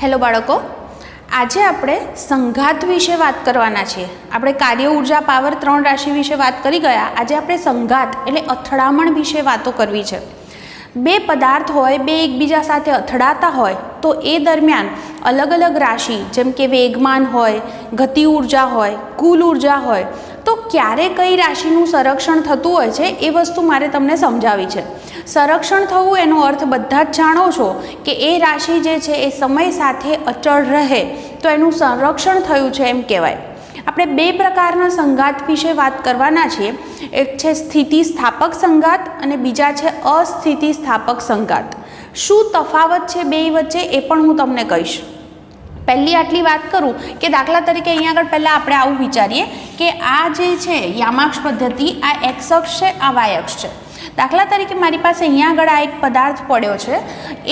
Hello બાળકો, આજે આપણે સંઘાત વિશે વાત કરવાના છીએ। આપણે કાર્ય ઉર્જા પાવર 3 રાશિ વિશે વાત કરી ગયા। આજે આપણે સંઘાત એટલે અથડામણ વિશે વાતો કરવી છે। બે પદાર્થ હોય, બે એકબીજા સાથે અથડાતા હોય તો એ દરમિયાન અલગ અલગ રાશિ જેમ કે વેગમાન હોય, ગતિ ઉર્જા હોય, કુલ ઉર્જા હોય તો ક્યારે કઈ રાશિનું સંરક્ષણ થતું હોય છે એ વસ્તુ મારે તમને સમજાવી છે। સંરક્ષણ થવું એનો અર્થ બધા જ જાણો છો કે એ રાશિ જે છે એ સમય સાથે અચળ રહે તો એનું સંરક્ષણ થયું છે એમ કહેવાય। આપણે બે પ્રકારના સંઘાત વિશે વાત કરવાના છીએ। એક છે સ્થિતિસ્થાપક સંઘાત અને બીજા છે અસ્થિતિસ્થાપક સંઘાત। શું તફાવત છે બે વચ્ચે એ પણ હું તમને કહીશ। પહેલી આટલી વાત કરું કે દાખલા તરીકે અહીંયા આગળ પહેલાં આપણે આવું વિચારીએ કે આ જે છે યામાક્ષ પદ્ધતિ, આ એક્સ અક્ષ છે, આ વાય અક્ષ છે। દાખલા તરીકે મારી પાસે અહીંયા આગળ આ એક પદાર્થ પડ્યો છે।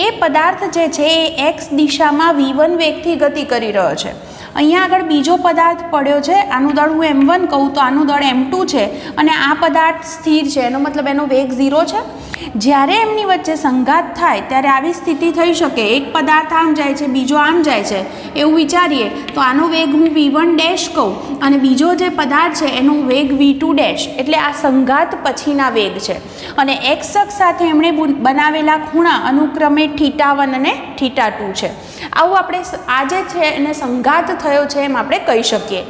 એ પદાર્થ જે છે એ એક્સ દિશામાં v1 વેગથી ગતિ કરી રહ્યો છે। અહીંયા આગળ બીજો પદાર્થ પડ્યો છે, આનું દળ હું m1 કહું તો આનું દળ m2 છે અને આ પદાર્થ સ્થિર છે, એનો મતલબ એનો વેગ 0 છે। જ્યારે એમની વચ્ચે સંઘાત થાય ત્યારે આવી સ્થિતિ થઈ શકે, એક પદાર્થ આમ જાય છે, બીજો આમ જાય છે એવું વિચારીએ તો આનો વેગ હું v1 ડેશ કહું અને બીજો જે પદાર્થ છે એનો વેગ v2 ડેશ, એટલે આ સંઘાત પછીના વેગ છે। અને એક્સ અક્ષ સાથે એમણે બનાવેલા ખૂણા અનુક્રમે θ1 અને θ2 છે। આવું આપણે આ જે છે એને સંઘાત થયો છે એમ આપણે કહી શકીએ।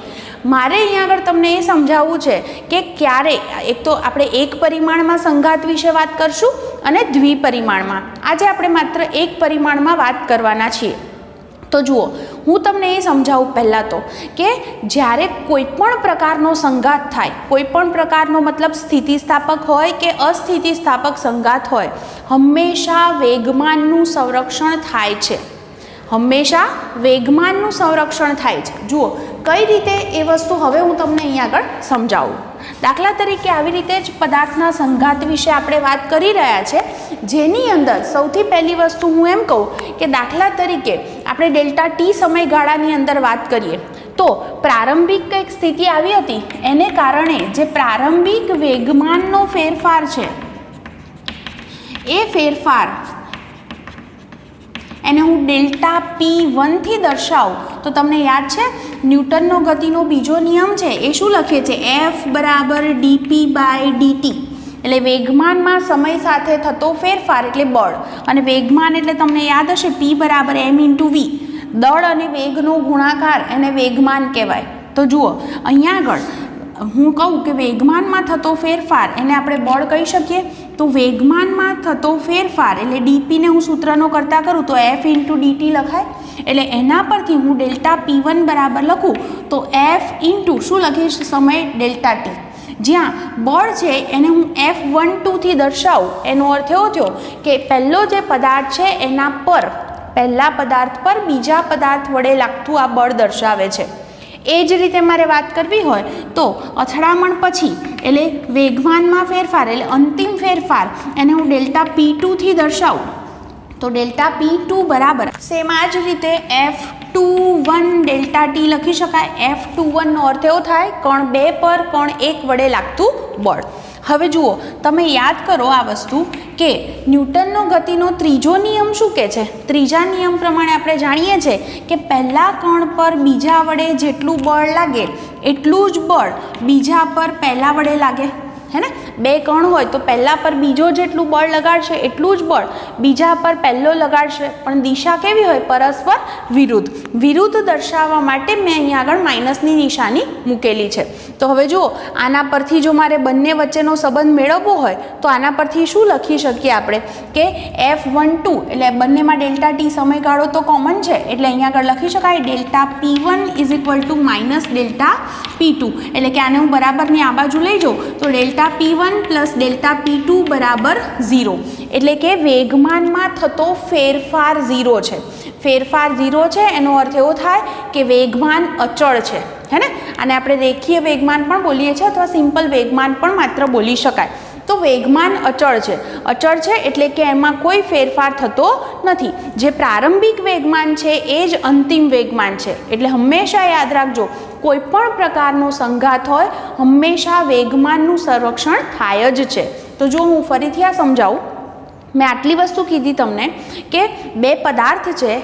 મારે અહીંયા આગળ તમને એ સમજાવવું છે કે ક્યારે, એક તો આપણે એક પરિમાણમાં સંઘાત વિશે વાત કરશું અને દ્વિપરિમાણમાં। આજે આપણે માત્ર એક પરિમાણમાં વાત કરવાના છીએ। તો જુઓ, હું તમને એ સમજાવું પહેલાં તો કે જ્યારે કોઈ પણ પ્રકારનો સંઘાત થાય, કોઈ પણ પ્રકારનો મતલબ સ્થિતિસ્થાપક હોય કે અસ્થિતિસ્થાપક સંઘાત હોય, હંમેશા વેગમાનનું સંરક્ષણ થાય છે। હંમેશા વેગમાનનું સંરક્ષણ થાય છે। જુઓ કઈ રીતે એ વસ્તુ હવે હું તમને અહીંયા આગળ સમજાવું। દાખલા તરીકે આવી રીતે જ પદાર્થના સંઘાત વિશે આપણે વાત કરી રહ્યા છે, જેની અંદર સૌથી પહેલી વસ્તુ હું એમ કહું કે દાખલા તરીકે આપણે ડેલ્ટા ટી સમયગાળાની અંદર વાત કરીએ તો પ્રારંભિક કંઈક સ્થિતિ આવી હતી, એને કારણે જે પ્રારંભિક વેગમાનનો ફેરફાર છે એ ફેરફાર એને હું ડેલ્ટા P1 થી દર્શાવું તો તમને યાદ છે ન્યૂટનનો ગતિનો બીજો નિયમ છે એ શું લખીએ છીએ, F = dp/dt, એટલે વેગમાનમાં સમય સાથે થતો ફેરફાર એટલે બળ, અને વેગમાન એટલે તમને યાદ હશે P = m × v, દળ અને વેગનો ગુણાકાર એને વેગમાન કહેવાય। તો જુઓ અહીંયા આગળ હું કહું કે વેગમાનમાં થતો ફેરફાર એને આપણે બળ કહી શકીએ। તો વેગમાનમાં થતો ફેરફાર એટલે ડીપીને હું સૂત્રનો કરતા કરું તો F × dt લખાય, એટલે એના પરથી હું ડેલ્ટા P1 બરાબર લખું તો F × શું લખીશ, સમય ડેલ્ટા ટી, જ્યાં બળ છે એને હું F12 થી દર્શાવું। એનો અર્થ એવો થયો કે પહેલો જે પદાર્થ છે એના પર, પહેલા પદાર્થ પર બીજા પદાર્થ વડે લાગતું આ બળ દર્શાવે છે। એ જ રીતે મારે વાત કરવી હોય તો અથડામણ પછી એટલે વેગમાનમાં ફેરફાર એટલે અંતિમ ફેરફાર એને હું ડેલ્ટા P2 થી દર્શાવું તો ડેલ્ટા P2 બરાબર સેમ આ જ રીતે F21 ડેલ્ટા ટી લખી શકાય। F21 નો અર્થ એવો થાય કણ 2 પર કણ 1 વડે લાગતું બળ। હવે જુઓ તમે યાદ કરો આ વસ્તુ કે ન્યૂટનનો ગતિનો ત્રીજો નિયમ શું કહે છે, ત્રીજા નિયમ પ્રમાણે આપણે જાણીએ છીએ કે પહેલા કણ પર બીજા વડે જેટલું બળ લાગે એટલું જ બળ બીજા પર પહેલા વડે લાગે, હે ને? બે કણ હોય તો પહેલા પર બીજો જેટલું બળ લગાડશે એટલું જ બળ બીજા પર પહેલો લગાડશે, પણ દિશા કેવી હોય, પરસ્પર વિરુદ્ધ। વિરુદ્ધ દર્શાવવા માટે મેં અહીંયા આગળ માઇનસની નિશાની મૂકેલી છે। તો હવે જુઓ આના પરથી જો મારે બંને વચ્ચેનો સંબંધ મેળવવો હોય તો આના પરથી શું લખી શકીએ આપણે કે F12 એટલે બંનેમાં ડેલ્ટા ટી સમયગાળો તો કોમન છે, એટલે અહીંયા આગળ લખી શકાય ડેલ્ટા P1 = ડેલ્ટા P2, એટલે કે આને હું બરાબરની આ બાજુ લઈ જાઉં તો ડેલ્ટા P1 + ડેલ્ટા P2 = 0, એટલે કે વેગમાનમાં થતો ફેરફાર 0 છે। ફેરફાર 0 છે એનો અર્થ એવો થાય કે વેગમાન અચળ છે, હે ને? અને આપણે રેખીય વેગમાન પણ બોલીએ છીએ અથવા સિમ્પલ વેગમાન પણ માત્ર બોલી શકાય। તો વેગમાન અચળ છે, અચળ છે એટલે કે એમાં કોઈ ફેરફાર થતો નથી। જે પ્રારંભિક વેગમાન છે એ જ અંતિમ વેગમાન છે, એટલે હંમેશા યાદ રાખજો કોઈ પણ પ્રકારનો સંઘાત હોય હંમેશા વેગમાનનું સંરક્ષણ થાય જ છે। તો જો હું ફરીથી આ સમજાવું, મેં આટલી વસ્તુ કીધી તમને કે બે પદાર્થ છે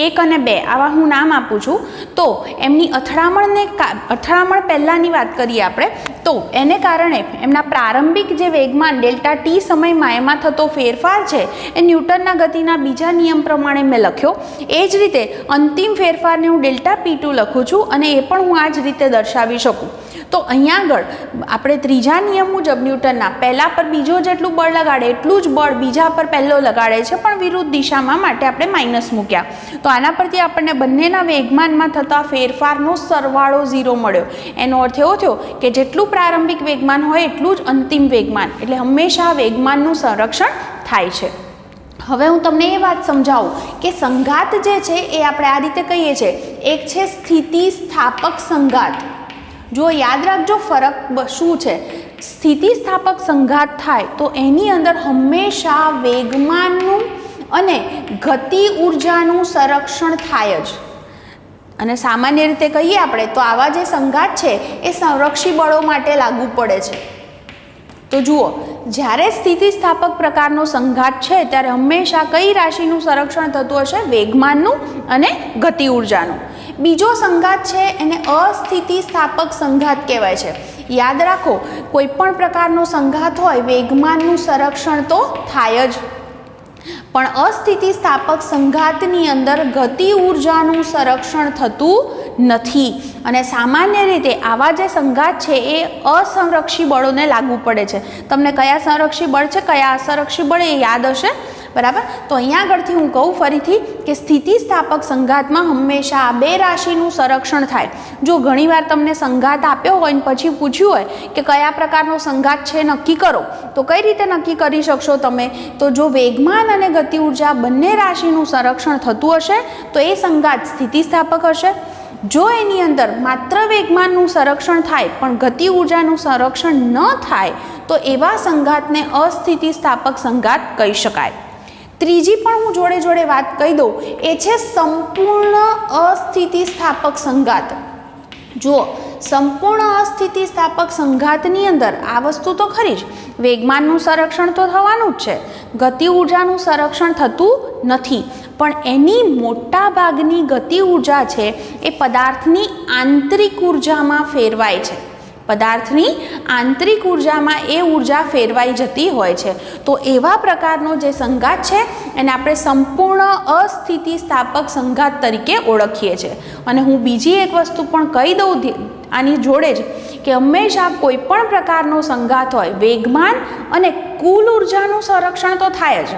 1 અને 2 આવા હું નામ આપું છું, તો એમની અથડામણ પહેલાંની વાત કરીએ આપણે, તો એને કારણે એમના પ્રારંભિક જે વેગમાન ડેલ્ટા ટી સમયમાં એમાં થતો ફેરફાર છે એ ન્યૂટનના ગતિના બીજા નિયમ પ્રમાણે મેં લખ્યો. એ જ રીતે અંતિમ ફેરફારને હું ડેલ્ટા P2 લખું છું અને એ પણ હું આ જ રીતે દર્શાવી શકું. તો અહીંયા આગળ આપણે ત્રીજા નિયમ મુજબ ન્યૂટનના પહેલા પર બીજો જેટલું બળ લગાડે એટલું જ બળ બીજા પર પહેલો લગાડે છે, પણ વિરુદ્ધ દિશામાં, માટે આપણે માઇનસ મૂક્યા. તો આના પરથી આપણને બંનેના વેગમાનમાં થતા ફેરફારનો સરવાળો 0 મળ્યો. એનો અર્થ એવો થયો કે જેટલું પ્રારંભિક વેગમાન હોય એટલું જ અંતિમ વેગમાન, એટલે હંમેશા વેગમાનનું સંરક્ષણ થાય છે. હવે હું તમને એ વાત સમજાવું કે સંઘાત જે છે એ આપણે આ રીતે કહીએ છીએ, એક છે સ્થિતિસ્થાપક સંઘાત. જો યાદ રાખજો ફરક શું છે. સ્થિતિસ્થાપક સંઘાત થાય તો એની અંદર હંમેશા વેગમાનનું અને ગતિ ઉર્જાનું સંરક્ષણ થાય જ. અને સામાન્ય રીતે કહીએ આપણે તો આવા જે સંઘાત છે એ સંરક્ષી બળો માટે લાગુ પડે છે. તો જુઓ, જ્યારે સ્થિતિસ્થાપક પ્રકારનો સંઘાત છે ત્યારે હંમેશા કઈ રાશિનું સંરક્ષણ થતું હશે? વેગમાનનું અને ગતિ ઉર્જાનું. બીજો સંઘાત છે એને અસ્થિતિસ્થાપક સંઘાત કહેવાય છે. યાદ રાખો, કોઈ પણ પ્રકારનો સંઘાત હોય વેગમાનનું સંરક્ષણ તો થાય જ, પણ અસ્થિતિસ્થાપક સંઘાતની અંદર ગતિ ઉર્જાનું સંરક્ષણ થતું નથી. અને સામાન્ય રીતે આવા જે સંઘાત છે એ અસંરક્ષી બળોને લાગુ પડે છે. તમને કયા સંરક્ષી બળ છે, કયા અસંરક્ષી બળ એ યાદ હશે, બરાબર? તો અહીંયા આગળથી હું કહું ફરીથી કે સ્થિતિસ્થાપક સંઘાતમાં હંમેશા આ બે રાશિનું સંરક્ષણ થાય. જો ઘણીવાર તમને સંઘાત આપ્યો હોય ને પછી પૂછ્યું હોય કે કયા પ્રકારનો સંઘાત છે નક્કી કરો, તો કઈ રીતે નક્કી કરી શકશો તમે? તો જો વેગમાન અને ગતિ ઉર્જા બંને રાશિનું સંરક્ષણ થતું હશે તો એ સંઘાત સ્થિતિસ્થાપક હશે. જો એની અંદર માત્ર વેગમાનનું સંરક્ષણ થાય પણ ગતિ ઉર્જાનું સંરક્ષણ ન થાય તો એવા સંઘાતને અસ્થિતિસ્થાપક સંઘાત કહી શકાય. ત્રીજી પણ હું જોડે જોડે વાત કહી દઉં, એ છે સંપૂર્ણ અસ્થિતિસ્થાપક સંઘાત. જુઓ, સંપૂર્ણ અસ્થિતિસ્થાપક સંઘાતની અંદર આ વસ્તુ તો ખરી જ, વેગમાનનું સંરક્ષણ તો થવાનું જ છે, ગતિ ઉર્જાનું સંરક્ષણ થતું નથી, પણ એની મોટા ભાગની ગતિ ઉર્જા છે એ પદાર્થની આંતરિક ઉર્જામાં ફેરવાય છે. પદાર્થની આંતરિક ઉર્જામાં એ ઉર્જા ફેરવાઈ જતી હોય છે. તો એવા પ્રકારનો જે સંઘાત છે એને આપણે સંપૂર્ણ અસ્થિતિસ્થાપક સંઘાત તરીકે ઓળખીએ છીએ. અને હું બીજી એક વસ્તુ પણ કહી દઉં આની જોડે જ કે હંમેશા કોઈ પણ પ્રકારનો સંઘાત હોય વેગમાન અને કુલ ઉર્જાનું સંરક્ષણ તો થાય જ.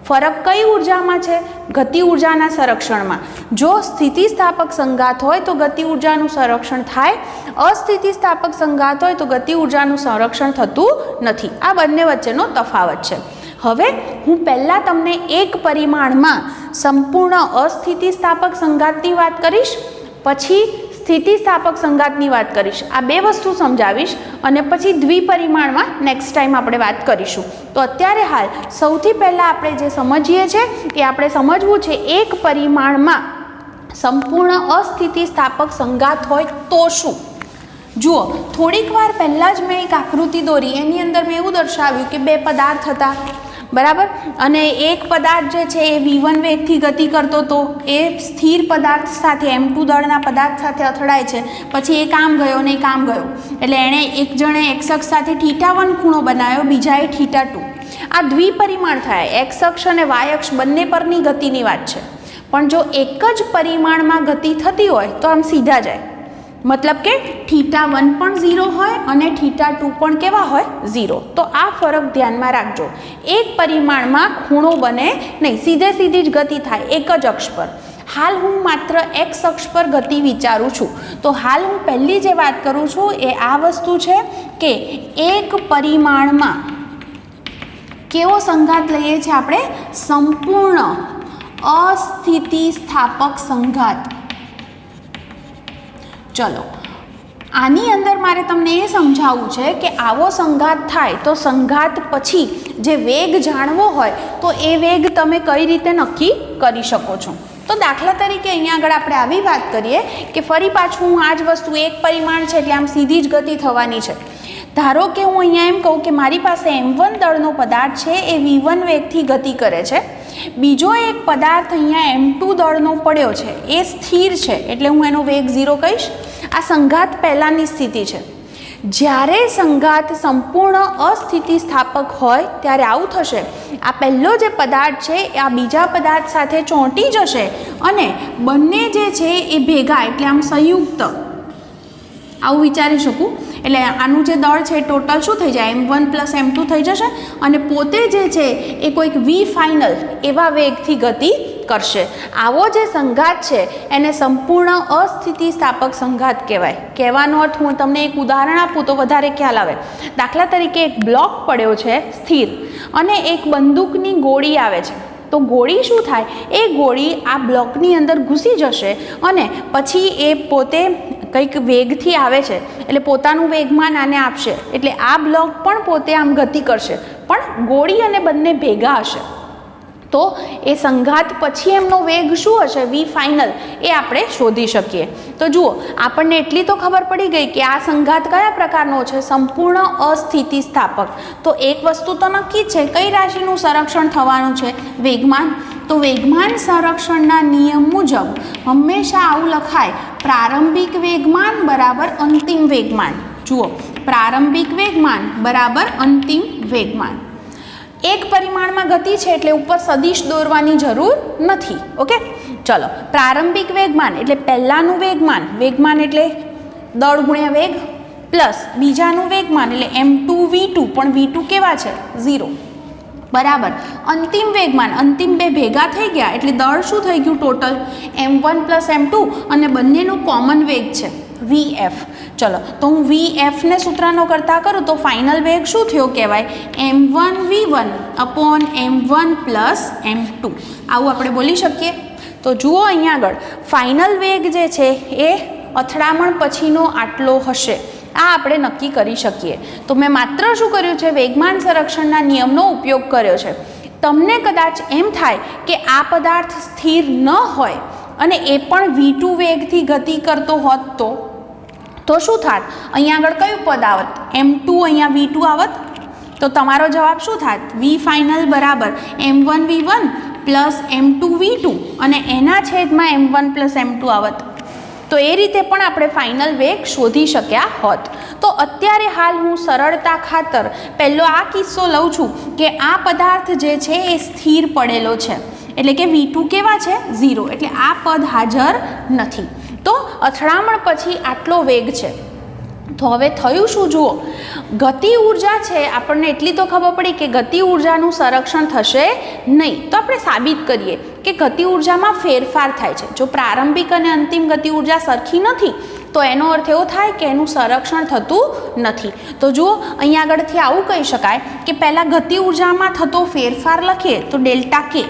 ફરક કઈ ઉર્જામાં છે? ગતિ ઉર્જાના સંરક્ષણમાં. જો સ્થિતિસ્થાપક સંઘાત હોય તો ગતિ ઉર્જાનું સંરક્ષણ થાય, અસ્થિતિસ્થાપક સંઘાત હોય તો ગતિ ઉર્જાનું સંરક્ષણ થતું નથી. આ બંને વચ્ચેનો તફાવત છે. હવે હું પહેલાં તમને એક પરિમાણમાં સંપૂર્ણ અસ્થિતિસ્થાપક સંઘાતની વાત કરીશ, પછી સ્થિતિસ્થાપક સંઘાતની વાત કરીશ. આ બે વસ્તુ સમજાવીશ અને પછી દ્વિપરિમાણમાં નેક્સ્ટ ટાઈમ આપણે વાત કરીશું. તો અત્યારે હાલ સૌથી પહેલાં આપણે જે સમજીએ છીએ કે આપણે સમજવું છે એક પરિમાણમાં સંપૂર્ણ અસ્થિતિસ્થાપક સંઘાત હોય તો શું. જુઓ, થોડીક વાર પહેલાં જ મેં એક આકૃતિ દોરી, એની અંદર મેં એવું દર્શાવ્યું કે બે પદાર્થ હતા, બરાબર? અને એક પદાર્થ જે છે એ v1 વેગથી ગતિ કરતો હતો, એ સ્થિર પદાર્થ સાથે m2 દળના પદાર્થ સાથે અથડાય છે, પછી એક આમ ગયો ને એક આમ ગયો, એટલે એણે એક જણે x અક્ષ સાથે θ1 ખૂણો બનાવ્યો, બીજાએ θ2. આ દ્વિપરિમાણ થાય, x અક્ષ અને y અક્ષ બંને પરની ગતિની વાત છે. પણ જો એક જ પરિમાણમાં ગતિ થતી હોય તો આમ સીધા જાય, મતલબ કે θ1 પણ 0 હોય અને θ2 પણ કેવા હોય? 0. તો આ ફરક ધ્યાનમાં રાખજો. એક પરિમાણમાં ખૂણો બને નહીં, સીધી જ ગતિ થાય એક જ અક્ષ પર. હાલ હું માત્ર x અક્ષ પર ગતિ વિચારું છું, તો હાલ હું પહેલી જે વાત કરું છું એ આ વસ્તુ છે કે એક પરિમાણમાં કેવો સંઘાત લઈએ છીએ આપણે? સંપૂર્ણ અસ્થિતિસ્થાપક સંઘાત. ચલો, આની અંદર મારે તમને એ સમજાવવું છે કે આવો સંઘાત થાય તો સંઘાત પછી જે વેગ જાણવો હોય તો એ વેગ તમે કઈ રીતે નક્કી કરી શકો છો. તો દાખલા તરીકે અહીંયા આગળ આપણે આવી વાત કરીએ કે ફરી પાછું હું આ જ વસ્તુ, એક પરિમાણ છે એટલે આમ સીધી જ ગતિ થવાની છે. ધારો કે હું અહીંયા એમ કહું કે મારી પાસે m1 દળનો પદાર્થ છે, એ v1 વેગથી ગતિ કરે છે બીજો એક પદાર્થ અહીંયા m2 દળનો પડ્યો છે, એ સ્થિર છે એટલે હું એનો વેગ 0 કહીશ. આ સંઘાત પહેલાંની સ્થિતિ છે. જ્યારે સંઘાત સંપૂર્ણ અસ્થિતિસ્થાપક હોય ત્યારે આવું થશે. આ પહેલો જે પદાર્થ છે એ આ બીજા પદાર્થ સાથે ચોંટી જશે અને બંને જે છે એ ભેગા એટલે આમ સંયુક્ત આવું વિચારી શકું. એટલે આનું જે દળ છે ટોટલ શું થઈ જાય m1 + m2 થઈ જશે અને પોતે જે છે એ કોઈક v ફાઇનલ એવા વેગથી ગતિ કરશે. આવો જે સંઘાત છે એને સંપૂર્ણ અસ્થિતિસ્થાપક સંઘાત કહેવાય. કહેવાનો અર્થ હું તમને એક ઉદાહરણ આપું તો વધારે ખ્યાલ આવે. દાખલા તરીકે એક બ્લોક પડ્યો છે સ્થિર અને એક બંદૂકની ગોળી આવે છે. તો ગોળી શું થાય, એ ગોળી આ બ્લોકની અંદર ઘૂસી જશે અને પછી એ પોતે કંઈક વેગથી આવે છે એટલે પોતાનું વેગમાન આને આપશે એટલે આ બ્લોક પણ પોતે આમ ગતિ કરશે પણ ગોળી અને બંને ભેગા હશે. તો એ સંઘાત પછી એમનો વેગ શું હશે v ફાઇનલ એ આપણે શોધી શકીએ. તો જુઓ આપણને એટલી તો ખબર પડી ગઈ કે આ સંઘાત કયા પ્રકારનો છે, સંપૂર્ણ અસ્થિતિસ્થાપક. તો એક વસ્તુ તો નક્કી છે, કઈ રાશિનું સંરક્ષણ થવાનું છે, વેગમાન. તો વેગમાન સંરક્ષણના નિયમ મુજબ હંમેશા આવું લખાય, પ્રારંભિક વેગમાન બરાબર અંતિમ વેગમાન. જુઓ પ્રારંભિક વેગમાન બરાબર અંતિમ વેગમાન. એક પરિમાણમાં ગતિ છે એટલે ઉપર સદિશ દોરવાની જરૂર નથી. ઓકે, ચલો પ્રારંભિક વેગમાન એટલે પહેલાંનું વેગમાન, વેગમાન એટલે દળ ગુણ્યા વેગ પ્લસ બીજાનું વેગમાન એટલે m2 v2 પણ v2 કેવા છે 0 બરાબર અંતિમ વેગમાન, અંતિમ બે ભેગા થઈ ગયા એટલે દળ શું થઈ ગયું ટોટલ m1 + m2 અને બંનેનો કોમન વેગ છે vf. ચલો તો હું vf ને સૂત્રનો કરતા કરું તો ફાઇનલ વેગ શું થયો કહેવાય m1 v1 upon m1 + m2. આવું આપણે બોલી શકીએ. તો જુઓ અહીંયા આગળ ફાઇનલ વેગ જે છે એ અથડામણ પછીનો આટલો હશે, આ આપણે નક્કી કરી શકીએ. તો મેં માત્ર શું કર્યું છે, વેગમાન સંરક્ષણના નિયમનો ઉપયોગ કર્યો છે. તમને કદાચ એમ થાય કે આ પદાર્થ સ્થિર ન હોય અને એ પણ v2 વેગથી ગતિ કરતો હોત તો શું થાત, અહીંયા આગળ કયું પદ આવત m2 અહીંયા v2 આવત. તો તમારો જવાબ શું થાત, v ફાઇનલ બરાબર m1 v1 + m2 v2 અને એના છેદમાં m1 + m2 આવત. તો એ રીતે પણ આપણે ફાઇનલ વેગ શોધી શક્યા હોત. તો અત્યારે હાલ હું સરળતા ખાતર પહેલો આ કિસ્સો લઉં છું કે આ પદાર્થ જે છે એ સ્થિર પડેલો છે એટલે કે v2 કેવા છે 0 એટલે આ પદ હાજર નથી. તો અથડામણ પછી આટલો વેગ છે. તો હવે થયું શું જુઓ, ગતિ ઉર્જા છે આપણને એટલી તો ખબર પડી કે ગતિ ઉર્જાનું સંરક્ષણ થશે નહીં. તો આપણે સાબિત કરીએ કે ગતિ ઉર્જામાં ફેરફાર થાય છે. જો પ્રારંભિક અને અંતિમ ગતિ ઉર્જા સરખી નથી તો એનો અર્થ એવો થાય કે એનું સંરક્ષણ થતું નથી. તો જુઓ અહીંયા આગળથી આવું કહી શકાય કે પહેલાં ગતિ ઉર્જામાં થતો ફેરફાર લખીએ તો ડેલ્ટા કે.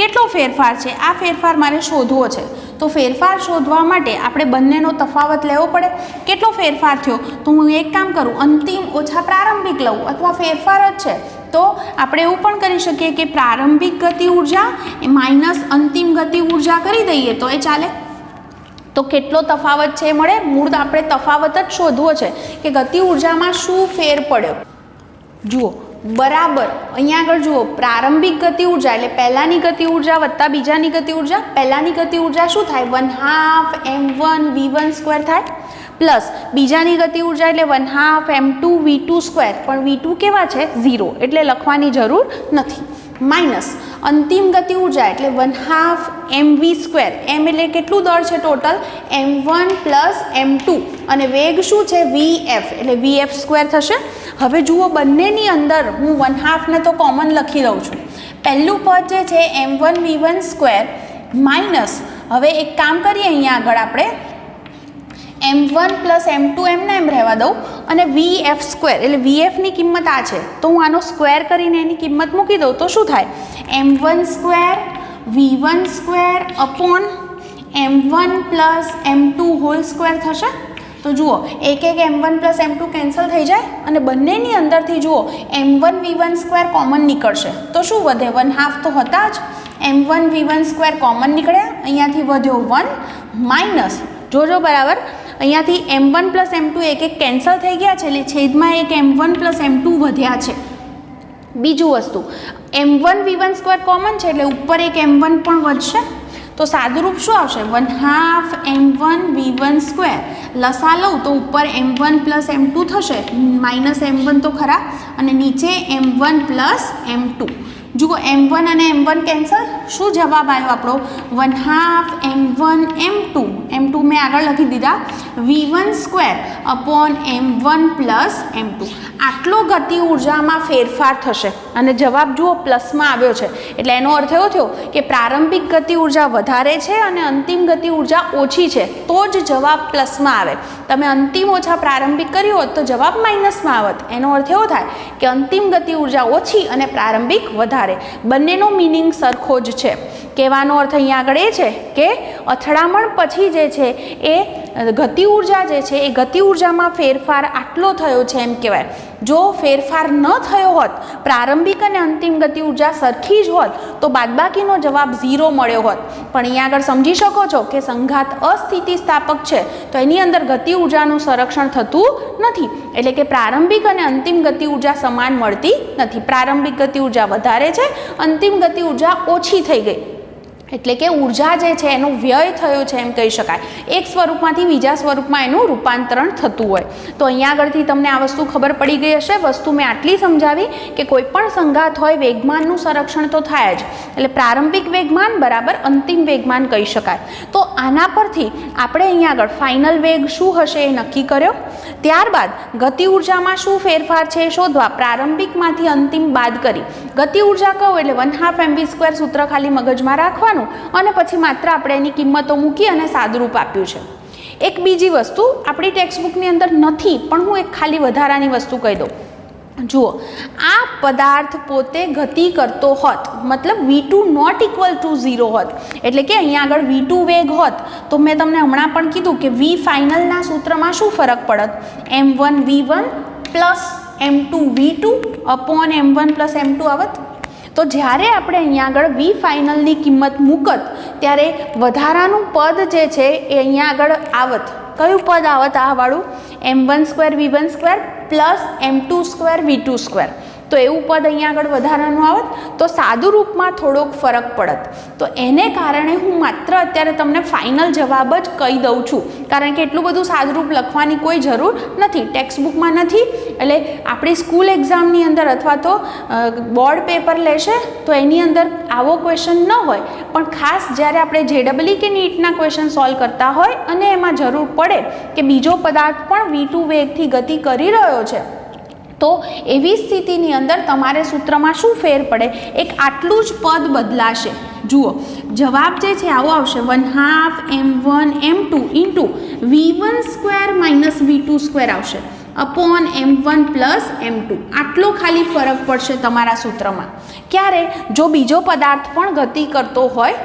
કેટલો ફેરફાર છે, આ ફેરફાર મારે શોધવો છે. તો ફેરફાર શોધવા માટે આપણે બંનેનો તફાવત લેવો પડે. કેટલો ફેરફાર થયો, તો હું એક કામ કરું, અંતિમ ઓછા પ્રારંભિક લઉં અથવા ફેરફાર જ છે તો આપણે એવું પણ કરી શકીએ કે પ્રારંભિક ગતિ ઉર્જા માઇનસ અંતિમ ગતિ ઉર્જા કરી દઈએ તો એ ચાલે. તો કેટલો તફાવત છે મળે, મૂળ આપણે તફાવત જ શોધવો છે કે ગતિ ઉર્જામાં શું ફેર પડ્યો. જુઓ બરાબર અહીંયા આગળ જુઓ પ્રારંભિક ગતિ ઉર્જા એટલે પહેલાંની ગતિ ઉર્જા વત્તા બીજાની ગતિ ઉર્જા. પહેલાંની ગતિ ઉર્જા શું થાય 1/2 m1 v1² થાય પ્લસ બીજાની ગતિ ઉર્જા એટલે 1/2 m2 v2². પણ v2 કેવા છે 0 એટલે લખવાની જરૂર નથી. માઇનસ અંતિમ ગતિ ઉર્જા એટલે 1/2 mv². m એટલે કેટલું દળ છે ટોટલ m1 + m2 અને વેગ શું છે vf એટલે vf² થશે. હવે જુઓ બંનેની અંદર હું 1/2 ને તો કોમન લખી દઉં છું. પહેલું પદ જે છે m1 v1² માઇનસ હવે એક કામ કરીએ અહીંયા આગળ આપણે m1 + m2 એમને એમ રહેવા દઉં અને vf² એટલે vfની કિંમત આ છે તો હું આનો સ્ક્વેર કરીને એની કિંમત મૂકી દઉં તો શું થાય m1² v1² upon m1 + m2² થશે. તો જુઓ એક m1 + m2 કેન્સલ થઈ જાય અને બંનેની અંદરથી જુઓ m1 v1² કોમન નીકળશે તો શું વધે 1/2 તો હતા જ m1 v1² કોમન નીકળ્યા અહીંયાથી વધ્યો 1 માઇનસ જોજો બરાબર અહીંયાથી m1 + m2 એક કેન્સલ થઈ ગયા છે એટલે છેદમાં એક m1 + m2 વધ્યા છે. બીજું વસ્તુ m1v1² કોમન છે એટલે ઉપર એક m1 પણ વધશે, તો સાદુરૂપ શું આવશે? 1/2 m1v1². લસા લઉં તો ઉપર m1 + m2 થશે, માઇનસ m1 તો ખરા, અને નીચે m1 + m2. જુઓ m1 અને m1 કેન્સલ, શું જવાબ આવ્યો આપણો? 1/2 m1 m2. m2 મેં આગળ લખી દીધા, v1² અપોન m1 + m2. આટલો ગતિ ઉર્જામાં ફેરફાર થશે અને જવાબ જુઓ પ્લસમાં આવ્યો છે, એટલે એનો અર્થ એવો થયો કે પ્રારંભિક ગતિ ઉર્જા વધારે છે અને અંતિમ ગતિ ઉર્જા ઓછી છે, તો જ જવાબ પ્લસમાં આવે. તમે અંતિમ ઓછા પ્રારંભિક કર્યું હોત તો જવાબ માઇનસમાં આવત. એનો અર્થ એવો થાય કે અંતિમ ગતિ ઉર્જા ઓછી અને પ્રારંભિક વધારે, બંનેનો મિનિંગ સરખો જ છે. કહેવાનો અર્થ અહીંયા આગળ એ છે કે અથડામણ પછી જે છે એ ગતિ ઉર્જા જે છે એ ગતિ ઉર્જામાં ફેરફાર આટલો થયો છે એમ કહેવાય. જો ફેરફાર ન થયો હોત, પ્રારંભિક અને અંતિમ ગતિ ઉર્જા સરખી જ હોત, તો બાદબાકીનો જવાબ 0 મળ્યો હોત. પણ અહીંયા આગળ સમજી શકો છો કે સંઘાત અસ્થિતિસ્થાપક છે, તો એની અંદર ગતિ ઉર્જાનું સંરક્ષણ થતું નથી, એટલે કે પ્રારંભિક અને અંતિમ ગતિ ઉર્જા સમાન મળતી નથી. પ્રારંભિક ગતિ ઉર્જા વધારે છે, અંતિમ ગતિ ઉર્જા ઓછી થઈ ગઈ, એટલે કે ઉર્જા જે છે એનો વ્યય થયો છે એમ કહી શકાય. એક સ્વરૂપમાંથી બીજા સ્વરૂપમાં એનું રૂપાંતરણ થતું હોય. તો અહીંયા આગળથી તમને આ વસ્તુ ખબર પડી ગઈ હશે. વસ્તુ મેં આટલી સમજાવી કે કોઈ પણ સંઘાત હોય વેગમાનનું સંરક્ષણ તો થાય જ, એટલે પ્રારંભિક વેગમાન બરાબર અંતિમ વેગમાન કહી શકાય. તો આના પરથી આપણે અહીંયા આગળ ફાઇનલ વેગ શું હશે એ નક્કી કર્યો. ત્યારબાદ ગતિ ઉર્જામાં શું ફેરફાર છે એ શોધવા પ્રારંભિકમાંથી અંતિમ બાદ કરી. ગતિ ઉર્જા કહું એટલે 1/2 mv² સૂત્ર ખાલી મગજમાં રાખવાનું અને પછી માત્ર આપણે એની કિંમતો મૂકી અને સાદુરૂપ આપ્યું છે. એક બીજી વસ્તુ આપણી ટેક્સ્ટબુકની અંદર નથી, પણ હું એક ખાલી વધારાની વસ્તુ કહી દઉં. જુઓ, આ પદાર્થ પોતે ગતિ કરતો હોત, મતલબ v2 ≠ 0 હોત, એટલે કે અહીંયા આગળ v2 વેગ હોત, તો મેં તમને હમણાં પણ કીધું કે v ફાઇનલના સૂત્રમાં શું ફરક પડત? m1v1 + m2v2 upon m1 + m2 આવત. તો જ્યારે આપણે અહીંયા આગળ v ફાઇનલની કિંમત મૂકત ત્યારે વધારાનું પદ જે છે એ અહીંયા આગળ આવત. કયું પદ આવત? આ વાળું m1² v1² + m2² v2². તો એવું પદ અહીંયા આગળ વધારાનું આવત, તો સાદું રૂપમાં થોડોક ફરક પડત. તો એને કારણે હું માત્ર અત્યારે તમને ફાઇનલ જવાબ જ કહી દઉં છું, કારણ કે એટલું બધું સાદુરૂપ લખવાની કોઈ જરૂર નથી, ટેક્સ્ટબુકમાં નથી. એટલે આપણી સ્કૂલ એક્ઝામની અંદર અથવા તો બોર્ડ પેપર લેશે તો એની અંદર આવો ક્વેશ્ચન ન હોય, પણ ખાસ જ્યારે આપણે JEE કે નીટના ક્વેશ્ચન સોલ્વ કરતા હોય અને એમાં જરૂર પડે કે બીજો પદાર્થ પણ v2 વેગથી ગતિ કરી રહ્યો છે, તો એવી સ્થિતિની અંદર તમારે સૂત્રમાં શું ફેર પડે? એક આટલું જ પદ બદલાશે. જુઓ, જવાબ જે છે આવો આવશે 1/2 m1 m2 × v1² - v2² આવશે અપોન m1 + m2. આટલો ખાલી ફરક પડશે તમારા સૂત્રમાં. ક્યારે? જો બીજો પદાર્થ પણ ગતિ કરતો હોય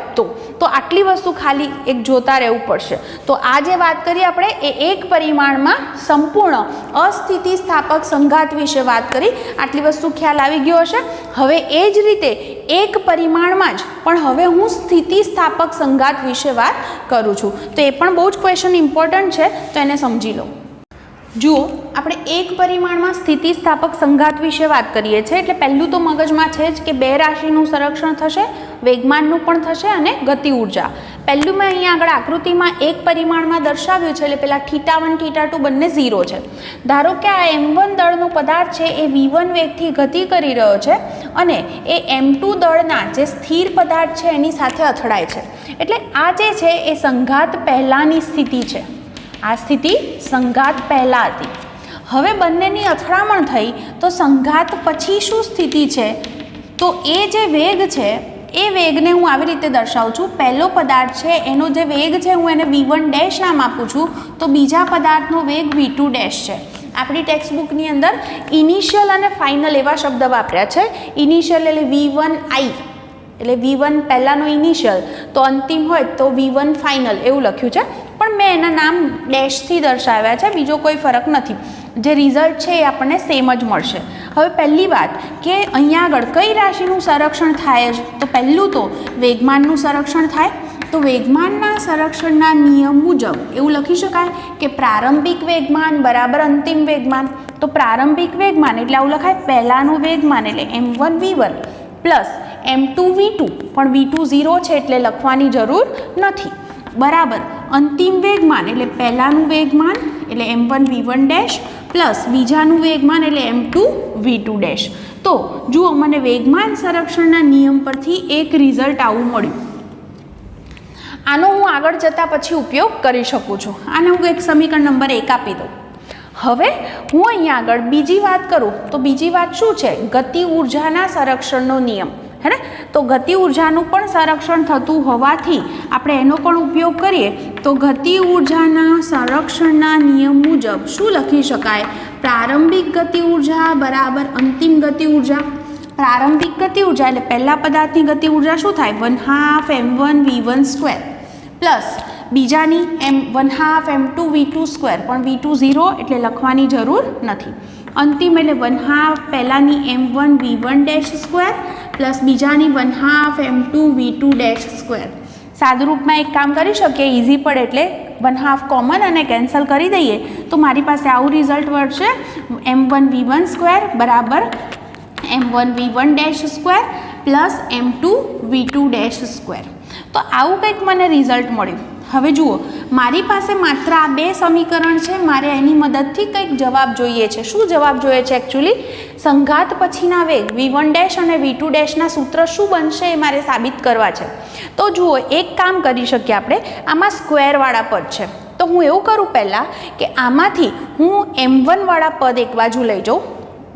તો આટલી વસ્તુ ખાલી એક જોતા રહેવું પડશે. તો આ જે વાત કરી આપણે એ એક પરિમાણમાં સંપૂર્ણ અસ્થિતિસ્થાપક સંઘાત વિશે વાત કરી. આટલી વસ્તુ ખ્યાલ આવી ગયો હશે. હવે એ જ રીતે એક પરિમાણમાં જ પણ હવે હું સ્થિતિસ્થાપક સંઘાત વિશે વાત કરું છું. તો એ પણ બહુ જ ક્વેશ્ચન ઇમ્પોર્ટન્ટ છે, તો એને સમજી લો. જુઓ, આપણે એક પરિમાણમાં સ્થિતિસ્થાપક સંઘાત વિશે વાત કરીએ છીએ, એટલે પહેલું તો મગજમાં છે જ કે બે રાશિનું સંરક્ષણ થશે, વેગમાનનું પણ થશે અને ગતિ ઉર્જા. પહેલું મેં અહીંયા આગળ આકૃતિમાં એક પરિમાણમાં દર્શાવ્યું છે, એટલે પેલા θ1 θ2 બંને 0 છે. ધારો કે આ m1 દળનો પદાર્થ છે એ v1 વેગથી ગતિ કરી રહ્યો છે અને એ m2 દળના જે સ્થિર પદાર્થ છે એની સાથે અથડાય છે, એટલે આ જે છે એ સંઘાત પહેલાંની સ્થિતિ છે. આ સ્થિતિ સંઘાત પહેલાં હતી. હવે બંનેની અથડામણ થઈ તો સંઘાત પછી શું સ્થિતિ છે? તો એ જે વેગ છે એ વેગને હું આવી રીતે દર્શાવું છું. પહેલો પદાર્થ છે એનો જે વેગ છે હું એને v1' નામ આપું છું, તો બીજા પદાર્થનો વેગ v2' છે. આપણી ટેક્સ્ટબુકની અંદર ઇનિશિયલ અને ફાઇનલ એવા શબ્દ વાપર્યા છે. ઇનિશિયલ એટલે v1i, એટલે v1 પહેલાંનો ઇનિશિયલ, તો અંતિમ હોય તો v1 ફાઇનલ એવું લખ્યું છે, પણ મેં એના નામ ડેશથી દર્શાવ્યા છે, બીજો કોઈ ફરક નથી. જે રિઝલ્ટ છે એ આપણને સેમ જ મળશે. હવે પહેલી વાત કે અહીંયા આગળ કઈ રાશિનું સંરક્ષણ થાય જ? તો પહેલું તો વેગમાનનું સંરક્ષણ થાય. તો તો વેગમાનના સંરક્ષણના નિયમ મુજબ એવું લખી શકાય કે પ્રારંભિક વેગમાન બરાબર અંતિમ વેગમાન. તો પ્રારંભિક વેગમાન એટલે આવું લખાય પહેલાંનું વેગમાન એટલે m1v1 પ્લસ m2v2, પણ v2 0 છે એટલે લખવાની જરૂર નથી, બરાબર અંતિમ વેગમાન એટલે પહેલાંનું વેગમાન એટલે m1v1 ડેશ પ્લસ બીજાનું વેગમાન એટલે m2v2 ડેશ. તો જુઓ મને વેગમાન સંરક્ષણના નિયમ પરથી એક રિઝલ્ટ આવું મળ્યું. આનો હું આગળ જતાં પછી ઉપયોગ કરી શકું છું. આને હું એક સમીકરણ નંબર 1 આપી દઉં. હવે હું અહીંયા આગળ બીજી વાત કરું તો બીજી વાત શું છે? ગતિ ઉર્જાના સંરક્ષણનો નિયમ, હે ને? તો ગતિ ઉર્જાનું પણ સંરક્ષણ થતું હોવાથી આપણે એનો પણ ઉપયોગ કરીએ તો ગતિ ઉર્જાના સંરક્ષણના નિયમ મુજબ શું લખી શકાય? પ્રારંભિક ગતિ ઉર્જા બરાબર અંતિમ ગતિ ઉર્જા. પ્રારંભિક ગતિ ઉર્જા એટલે પહેલા પદાર્થની ગતિ ઉર્જા શું થાય? 1/2 m1v1² પ્લસ બીજાની m1/2 m2v2², પણ v2 0 એટલે લખવાની જરૂર નથી. અંતિમ એટલે 1/2 પહેલાંની m1v1² પ્લસ બીજાની 1/2 m2v2². સાદુરૂપમાં એક કામ કરી શકીએ, ઇઝી પડે એટલે 1/2 કોમન અને કેન્સલ કરી દઈએ તો મારી પાસે આવું રિઝલ્ટ મળશે m1v1² બરાબર m1v1² પ્લસ m2v2². તો આવું કંઈક મને રિઝલ્ટ મળ્યું. હવે જુઓ મારી પાસે માત્ર આ બે સમીકરણ છે, મારે એની મદદથી કંઈક જવાબ જોઈએ છે. શું જવાબ જોઈએ છે? એકચ્યુઅલી સંઘાત પછીના વેગ v1 અને v2 ના સૂત્ર શું બનશે એ મારે સાબિત કરવા છે. તો જુઓ એક કામ કરી શકીએ આપણે, આમાં સ્ક્વેરવાળા પદ છે તો હું એવું કરું પહેલાં કે આમાંથી હું m1 વાળા પદ એક બાજુ લઈ જાઉં,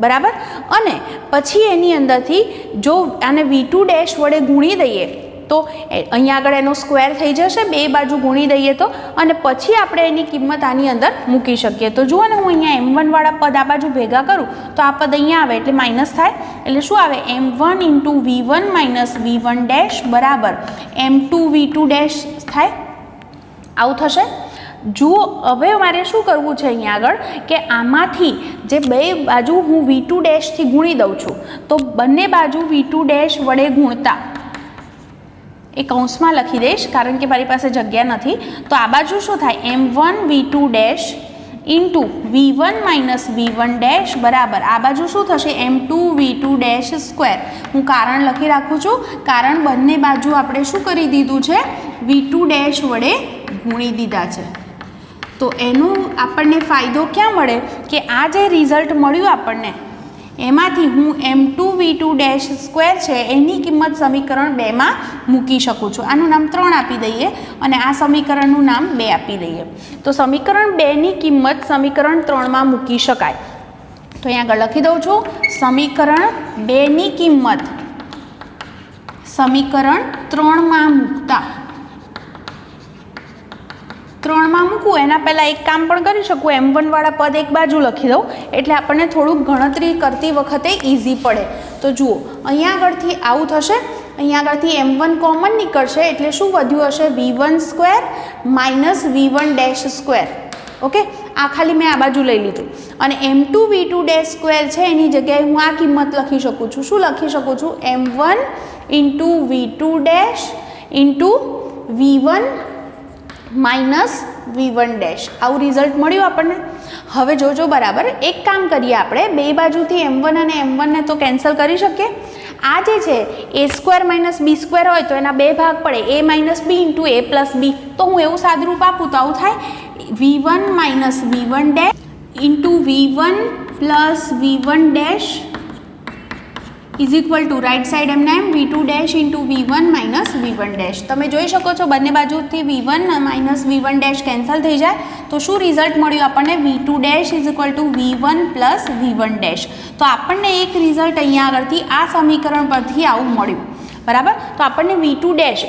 બરાબર, અને પછી એની અંદરથી જો આને v2 વડે ગુણી દઈએ તો અહીંયા આગળ એનો સ્ક્વેર થઈ જશે, બે બાજુ ગુણી દઈએ તો, અને પછી આપણે એની કિંમત આની અંદર મૂકી શકીએ. તો જુઓ ને હું અહીંયા m1 વાળા પદ આ બાજુ ભેગા કરું તો આ પદ અહીંયા આવે એટલે માઇનસ થાય, એટલે શું આવે? m1 × v1 - v1 બરાબર m2v2 થાય. આવું થશે. જુઓ હવે મારે શું કરવું છે અહીંયા આગળ કે આમાંથી જે બે બાજુ હું v2 થી ગુણી દઉં છું તો બંને બાજુ v2 વડે ગુણતા એ કૌંસમાં લખી દઈશ કારણ કે મારી પાસે જગ્યા નથી. તો આ બાજુ શું થાય? m1 v2 into v1 - v1 બરાબર આ બાજુ શું થશે? m2v2². હું કારણ લખી રાખું છું, કારણ બંને બાજુ આપણે શું કરી દીધું છે? v2 વડે ગુણી દીધા છે. તો એનો આપણને ફાયદો ક્યાં મળે કે આ જે રિઝલ્ટ મળ્યું આપણને એમાંથી હું m2v2² છે એની કિંમત સમીકરણ 2માં મૂકી શકું છું. આનું નામ 3 આપી દઈએ અને આ સમીકરણનું નામ 2 આપી દઈએ. તો સમીકરણ 2ની કિંમત સમીકરણ 3માં મૂકી શકાય. તો અહીંયા આગળ લખી દઉં છું, સમીકરણ 2ની કિંમત સમીકરણ 3માં મૂકતા 3માં મૂકવું એના પહેલાં એક કામ પણ કરી શકું, m1 વાળા પદ એક બાજુ લખી દઉં એટલે આપણને થોડુંક ગણતરી કરતી વખતે ઇઝી પડે. તો જુઓ અહીંયા આગળથી આવું થશે, અહીંયા આગળથી m1 કોમન નીકળશે એટલે શું વધ્યું હશે? v1² - v1 ઓકે, આ ખાલી મેં આ બાજુ લઈ લીધું. અને m2v2² છે એની જગ્યાએ હું આ કિંમત લખી શકું છું. શું લખી શકું છું? m1 × v2 × v1 - v1 આવું રિઝલ્ટ મળ્યું આપણને. હવે જોજો બરાબર, એક કામ કરીએ આપણે, બે બાજુથી m1 અને m1 ને તો કેન્સલ કરી શકીએ. આ જે છે a² - b² હોય તો એના બે ભાગ પડે, a - b × a + b. તો હું એવું સાદુરૂપ આપું તો આવું થાય v1 - v1 × v1 + v1 is equal to right side એમને એમ v2 × v1 - v1 તમે જોઈ શકો છો બંને બાજુથી v1 - v1 કેન્સલ થઈ જાય તો શું રિઝલ્ટ મળ્યું આપણને? v2 is equal two v1 + v1 તો આપણને એક રિઝલ્ટ અહીંયા આગળથી આ સમીકરણ પરથી આવું મળ્યું, બરાબર. તો આપણને v2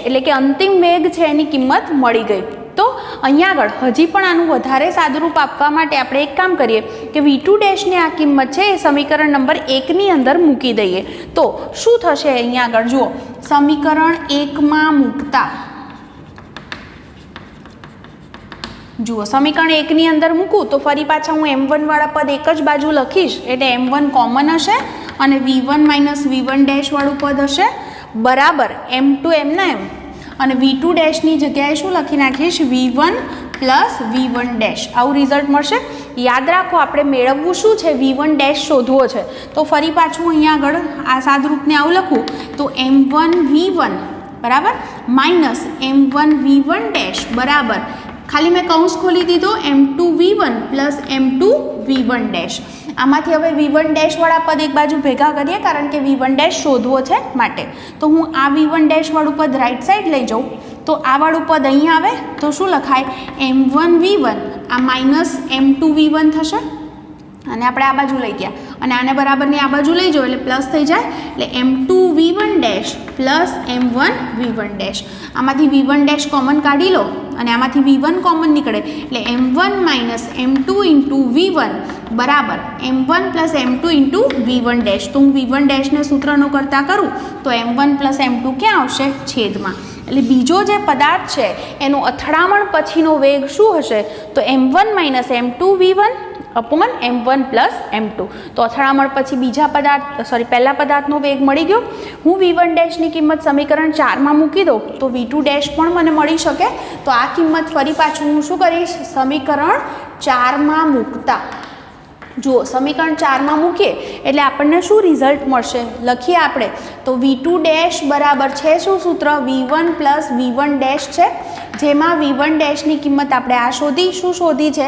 એટલે કે અંતિમ વેગ છે એની કિંમત મળી ગઈ. તો અહીંયા આગળ હજી પણ આનું વધારે સાદુરૂપ આપવા માટે આપણે એક કામ કરીએ કે v2 ની આ કિંમત છે એ સમીકરણ નંબર 1ની અંદર મૂકી દઈએ. તો શું થશે? અહીંયા આગળ જુઓ, સમીકરણ 1માં મૂકતા જુઓ સમીકરણ 1ની અંદર મૂકું તો ફરી પાછા હું m1 વાળા પદ એક જ બાજુ લખીશ એટલે m1 કોમન હશે અને v1 - v1 વાળું પદ હશે બરાબર m2 એમના એમ અને V2 ડેશની જગ્યાએ શું લખી નાખીશ V1 પ્લસ V1 ડેશ, આવું રિઝલ્ટ મળશે. યાદ રાખો આપણે મેળવવું શું છે, V1 ડેશ શોધવો છે. તો ફરી પાછું અહીંયા આગળ આ સાદરૂપને આવું લખું તો M1 V1 બરાબર માઇનસ M1 V1 ડેશ બરાબર ખાલી મેં કૌંસ ખોલી દીધો M2 V1 plus M2 V1 dash. આમાંથી હવે V1 ડેશવાળા પદ એક બાજુ ભેગા કરીએ કારણ કે V1 ડેશ શોધવો છે માટે. તો હું આ V1 ડેશવાળું પદ રાઈટ સાઈડ લઈ જાઉં તો આ વાળું પદ અહીં આવે તો શું લખાય M1 V1 આ માઇનસ M2 V1 થશે અને આપણે આ બાજુ લઈ ગયા અને આને બરાબરની આ બાજુ લઈ જાઓ એટલે પ્લસ થઈ જાય એટલે M2 V1 dash plus M1 V1 dash. આમાંથી V1 ડેશ કોમન કાઢી લો અને આમાંથી V1 કોમન નીકળે એટલે M1 minus M2 into V1 બરાબર M1 plus M2 into V1 dash. તો હું V1 ડેશને સૂત્રનો કરતા કરું તો M1 પ્લસ M2 ક્યાં આવશે છેદમાં. એટલે બીજો જે પદાર્થ છે એનું અથડામણ પછીનો વેગ શું હશે તો M1 minus M2 V1 upon M1 plus M2. તો અથડામણ પછી બીજા પદાર્થ પહેલા પદાર્થનો વેગ મળી ગયો. હું V1 ડેશની કિંમત સમીકરણ 4માં મૂકી દઉં તો V2 ડેશ પણ મને મળી શકે. તો આ કિંમત ફરી પાછું હું શું કરીશ સમીકરણ 4માં મૂકતા જુઓ સમીકરણ 4માં મૂકીએ એટલે આપણને શું રિઝલ્ટ મળશે લખીએ આપણે તો V2 ડેશ બરાબર છે શું સૂત્ર V1 પ્લસ V1 ડેશ છે જેમાં V1 ડેશની કિંમત આપણે આ શું શોધી છે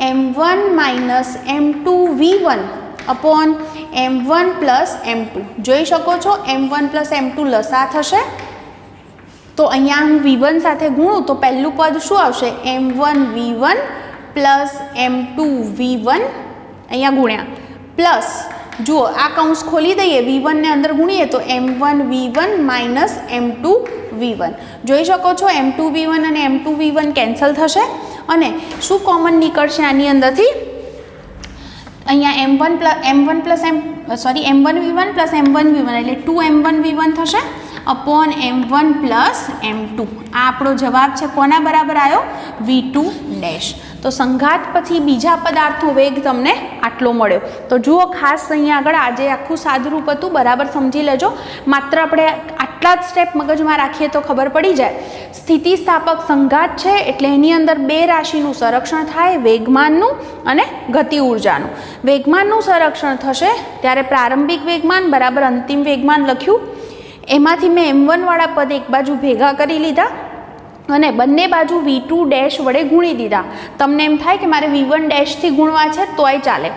M1 minus M2 V1 upon M1 plus M2. જોઈ શકો છો M1 પ્લસ M2 લસા થશે તો અહીંયા હું V1 સાથે ગુણું તો પહેલું પદ શું આવશે M1 V1 plus M2 V1 અહીંયા ગુણ્યા પ્લસ જુઓ આ કૌંસ ખોલી દઈએ V1 ને અંદર ગુણીએ તો M1 V1 minus M2 V1. જોઈ શકો છો M2 V1 અને M2 V1 કેન્સલ થશે અને શું કોમન નીકળશે આની અંદરથી અહીંયા M1 V1 plus M1 V1 એટલે 2M1 V1 થશે અપોન M1 પ્લસ M2. આ આપણો જવાબ છે કોના બરાબર આવ્યો V2 ડેશ. તો સંઘાત પછી બીજા પદાર્થનો વેગ તમને આટલો મળ્યો. તો જુઓ ખાસ અહીંયા આગળ આજે આખું સાદુરૂપ હતું બરાબર સમજી લેજો. માત્ર આપણે આટલા જ સ્ટેપ મગજમાં રાખીએ તો ખબર પડી જાય. સ્થિતિસ્થાપક સંઘાત છે એટલે એની અંદર બે રાશિનું સંરક્ષણ થાય વેગમાનનું અને ગતિ ઉર્જાનું. વેગમાનનું સંરક્ષણ થશે ત્યારે પ્રારંભિક વેગમાન બરાબર અંતિમ વેગમાન લખ્યું. એમાંથી મેં M1 વાળા પદ એક બાજુ ભેગા કરી લીધા અને બંને બાજુ V2 ડેશ વડે ગુણી દીધા. તમને એમ થાય કે મારે V1 ડેશથી ગુણવા છે તોય ચાલે.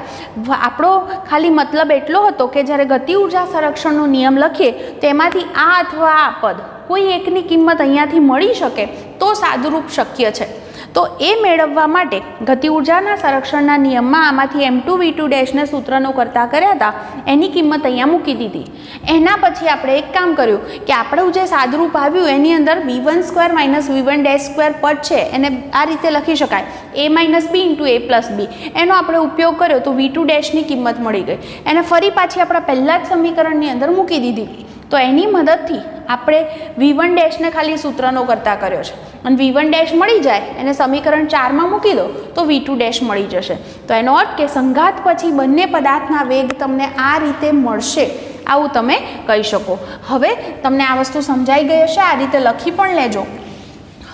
આપણો ખાલી મતલબ એટલો હતો કે જ્યારે ગતિ ઉર્જા સંરક્ષણનો નિયમ લખીએ તેમાંથી આ અથવા આ પદ કોઈ એકની કિંમત અહીંયાથી મળી શકે તો સાદુરૂપ શક્ય છે. તો એ મેળવવા માટે ગતિ ઉર્જાના સંરક્ષણના નિયમમાં આમાંથી M2 V2 ડેશને સૂત્રનો કરતા કર્યા હતા એની કિંમત અહીંયા મૂકી દીધી. એના પછી આપણે એક કામ કર્યું કે આપણું જે સાદુરૂપ આવ્યું એની અંદર V1 square minus V1 dash square પદ છે એને આ રીતે લખી શકાય A minus B into A plus B. એનો આપણે ઉપયોગ કર્યો તો V2 ડેશની કિંમત મળી ગઈ. એને ફરી પાછી આપણા પહેલા જ સમીકરણની અંદર મૂકી દીધી. તો એની મદદથી આપણે V1 ડેશને ખાલી સૂત્રનો કરતા કર્યો છે અને V1 ડેશ મળી જાય એને સમીકરણ 4માં મૂકી દો તો V2 ડેશ મળી જશે. તો એનો અર્થ કે સંઘાત પછી બંને પદાર્થના વેગ તમને આ રીતે મળશે આવું તમે કહી શકો. હવે તમને આ વસ્તુ સમજાઈ ગઈ હશે આ રીતે લખી પણ લેજો.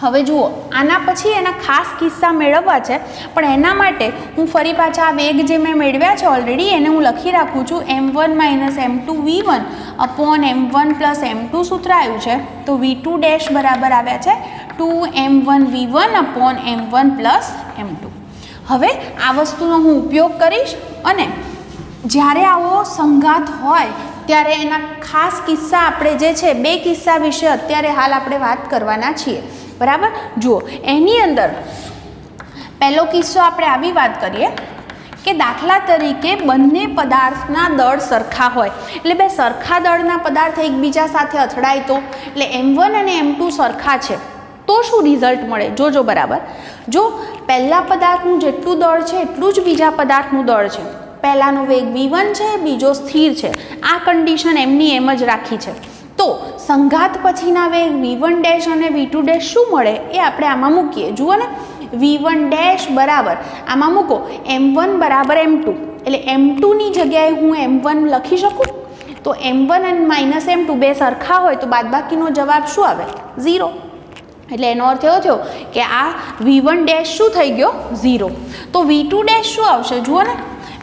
હવે જુઓ આના પછી એના ખાસ કિસ્સા મેળવવા છે પણ એના માટે હું ફરી પાછા આ વેગ જે મેં મેળવ્યા છે ઓલરેડી એને હું લખી રાખું છું M1 minus M2 V1 upon M1 plus M2 સૂત્ર આવ્યું છે તો V2 ડેશ બરાબર આવ્યા છે 2M1 V1 upon M1 plus M2. હવે આ વસ્તુનો હું ઉપયોગ કરીશ અને જ્યારે આવો સંઘાત હોય ત્યારે એના ખાસ કિસ્સા આપણે જે છે બે કિસ્સા વિશે અત્યારે હાલ આપણે વાત કરવાના છીએ બરાબર. જુઓ એની અંદર પહેલો કિસ્સો આપણે આવી વાત કરીએ કે દાખલા તરીકે બંને પદાર્થના દળ સરખા હોય એટલે બે સરખા દળના પદાર્થ એકબીજા સાથે અથડાય તો એટલે M1 અને M2 સરખા છે તો શું રિઝલ્ટ મળે જોજો બરાબર. જો પહેલા પદાર્થનું જેટલું દળ છે એટલું જ બીજા પદાર્થનું દળ છે. પહેલાનો વેગ V1 છે બીજો સ્થિર છે. આ કન્ડિશન એમની એમ જ રાખી છે. તો સંઘાત પછીના વેગ V1 ડેશ અને V2 ડેશ શું મળે એ આપણે આમાં મૂકીએ. જુઓ ને V1 ડેશ બરાબર આમાં મૂકો M1 બરાબર M2 એટલે M2ની જગ્યાએ હું M1 લખી શકું તો M1 અને માઇનસ M2 બે સરખા હોય તો બાદબાકીનો જવાબ શું આવે 0. એટલે એનો અર્થ એવો થયો કે આ V1 ડેશ શું થઈ ગયો 0. તો V2 ડેશ શું આવશે જુઓ ને,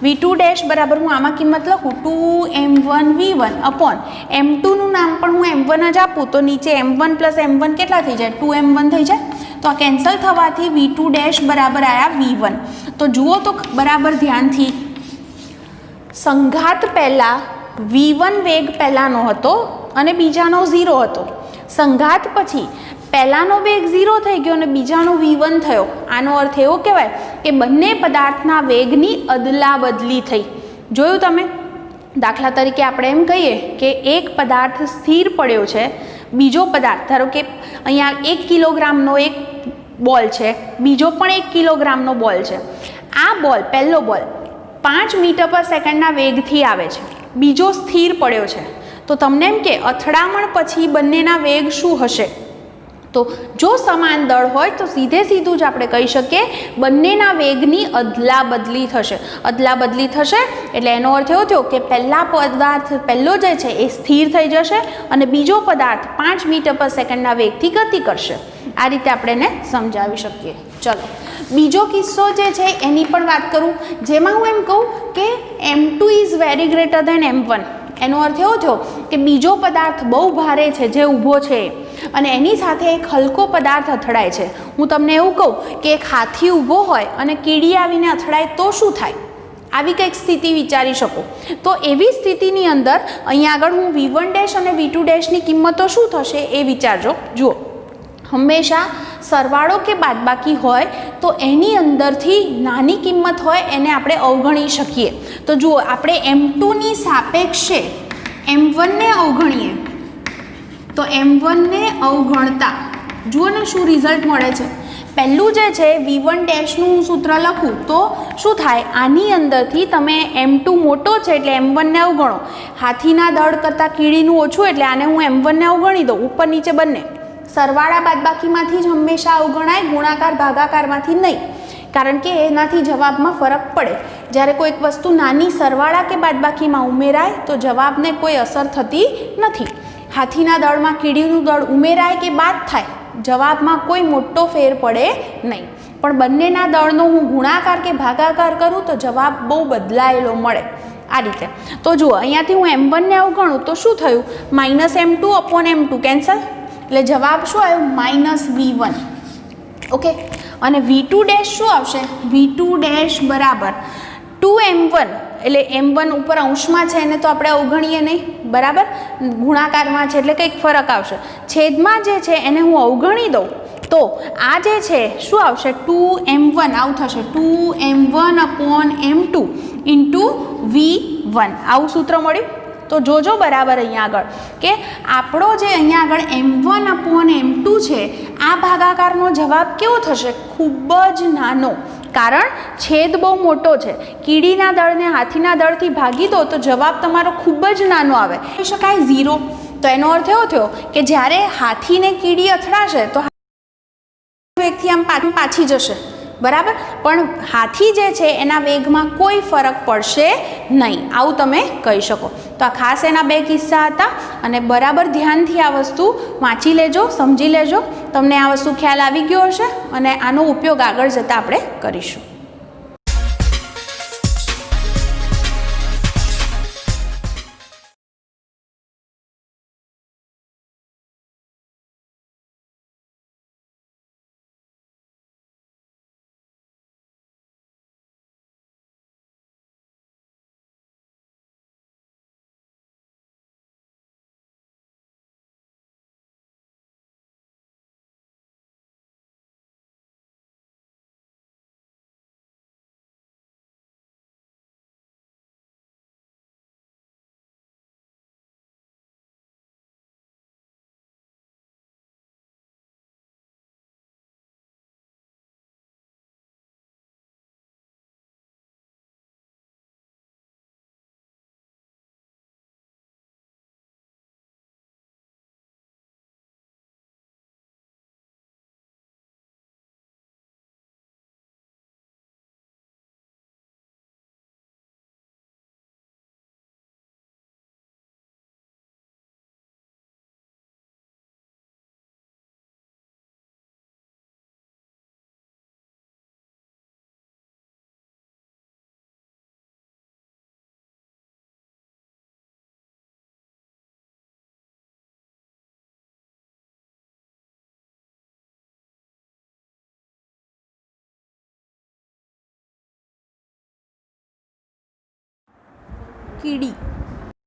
V2 ડેશ બરાબર હું આમાં કિંમત લખું 2m1 V1 અપોન m2નું નામ પણ હું m1 જ આપું તો નીચે m1 પ્લસ m1 કેટલા થઈ જાય 2m1 થઈ જાય. તો આ કેન્સલ થવાથી V2 ડેશ બરાબર આવ્યા V1. તો જુઓ તો બરાબર ધ્યાનથી, સંઘાત પહેલાં V1 વેગ પહેલાંનો હતો અને બીજાનો 0 હતો. સંઘાત પછી પહેલાંનો વેગ 0 થઈ ગયો અને બીજાનો V1 થયો. આનો અર્થ એવો કહેવાય કે બંને પદાર્થના વેગની અદલા બદલી થઈ. જોયું તમે? દાખલા તરીકે આપણે એમ કહીએ કે એક પદાર્થ સ્થિર પડ્યો છે, બીજો પદાર્થ ધારો કે અહીંયા 1 કિલોગ્રામનો એક બોલ છે, બીજો પણ 1 કિલોગ્રામનો બોલ છે. આ બોલ પહેલો બોલ 5 મીટર પર સેકન્ડના વેગથી આવે છે, બીજો સ્થિર પડ્યો છે. તો તમને એમ કે અથડામણ પછી બંનેના વેગ શું હશે? તો જો સમાન દળ હોય તો સીધું જ આપણે કહી શકીએ બંનેના વેગની અદલા બદલી થશે. અદલા બદલી થશે એટલે એનો અર્થ એવો થયો કે પહેલો જે છે એ સ્થિર થઈ જશે અને બીજો પદાર્થ 5 મીટર પર સેકન્ડના વેગથી ગતિ કરશે. આ રીતે આપણે એને સમજાવી શકીએ. ચલો બીજો કિસ્સો જે છે એની પણ વાત કરું, જેમાં હું એમ કહું કે m2 is very greater than m1. એનો અર્થ એવો થયો કે બીજો પદાર્થ બહુ ભારે છે જે ઊભો છે અને એની સાથે એક હલકો પદાર્થ અથડાય છે. હું તમને એવું કહું કે એક હાથી ઊભો હોય અને કીડી આવીને અથડાય તો શું થાય? આવી કંઈક સ્થિતિ વિચારી શકો. તો એવી સ્થિતિની અંદર અહીંયા આગળ હું V1 ડેશ અને V2 ડેશની કિંમતો શું થશે એ વિચારજો. જુઓ, હંમેશા સરવાળો કે બાદબાકી હોય તો એની અંદરથી નાની કિંમત હોય એને આપણે અવગણી શકીએ. તો જુઓ, આપણે m2ની સાપેક્ષે m1ને અવગણીએ તો m1ને અવગણતા જુઓ ને શું રિઝલ્ટ મળે છે. પહેલું જે છે V1 ડેશનું હું સૂત્ર લખું તો શું થાય? આની અંદરથી તમે m2 મોટો છે એટલે m1ને અવગણો, હાથીના દળ કરતાં કીડીનું ઓછું એટલે આને હું m1ને અવગણી દઉં, ઉપર નીચે બંને. સરવાળા બાદબાકીમાંથી જ હંમેશા અવગણાય, ગુણાકાર ભાગાકારમાંથી નહીં, કારણ કે એનાથી જવાબમાં ફરક પડે. જ્યારે કોઈક વસ્તુ નાની સરવાળા કે બાદબાકીમાં ઉમેરાય તો જવાબને કોઈ અસર થતી નથી. હાથીના દળમાં કીડીનું દળ ઉમેરાય કે બાદ થાય, જવાબમાં કોઈ મોટો ફેર પડે નહીં. પણ બંનેના દળનો હું ગુણાકાર કે ભાગાકાર કરું તો જવાબ બહુ બદલાયેલો મળે. આ રીતે તો જુઓ, અહીંયાથી હું m1ને અવગણું તો શું થયું? -m2 અપોન m2 કેન્સલ, એટલે જવાબ શું આવ્યો? -V1. ઓકે, અને V2 ડેશ શું આવશે? V2 ડેશ બરાબર 2m1, એટલે m1 ઉપર અંશમાં છે એને તો આપણે અવગણીએ નહીં, બરાબર? ગુણાકારમાં છે એટલે કંઈક ફરક આવશે. છેદમાં જે છે એને હું અવગણી દઉં તો આ જે છે શું આવશે? 2m1 આવું થશે, 2m1 upon m2 into V1. આવું સૂત્ર મળ્યું. તો જોજો બરાબર અહીંયા આગળ કે આપણો જે અહીંયા આગળ m1 અપોન m2 છે આ ભાગાકારનો જવાબ કેવો થશે? ખૂબ જ નાનો, કારણ છેદ બહુ મોટો છે. કીડીના દળને હાથીના દળથી ભાગી દો તો જવાબ તમારો ખૂબ જ નાનો આવે, કહી શકાય 0. તો એનો અર્થ એવો થયો કે જ્યારે હાથીને કીડી અથડાશે તો વેગથી આમ પાછી જશે, બરાબર? પણ હાથી જે છે એના વેગમાં કોઈ ફરક પડશે નહીં, આવું તમે કહી શકો. તો આ ખાસ એના બે કિસ્સા હતા અને બરાબર ધ્યાનથી આ વસ્તુ વાંચી લેજો, સમજી લેજો. તમને આ વસ્તુ ખ્યાલ આવી ગયો હશે અને આનો ઉપયોગ આગળ જતાં આપણે કરીશું. કીડી.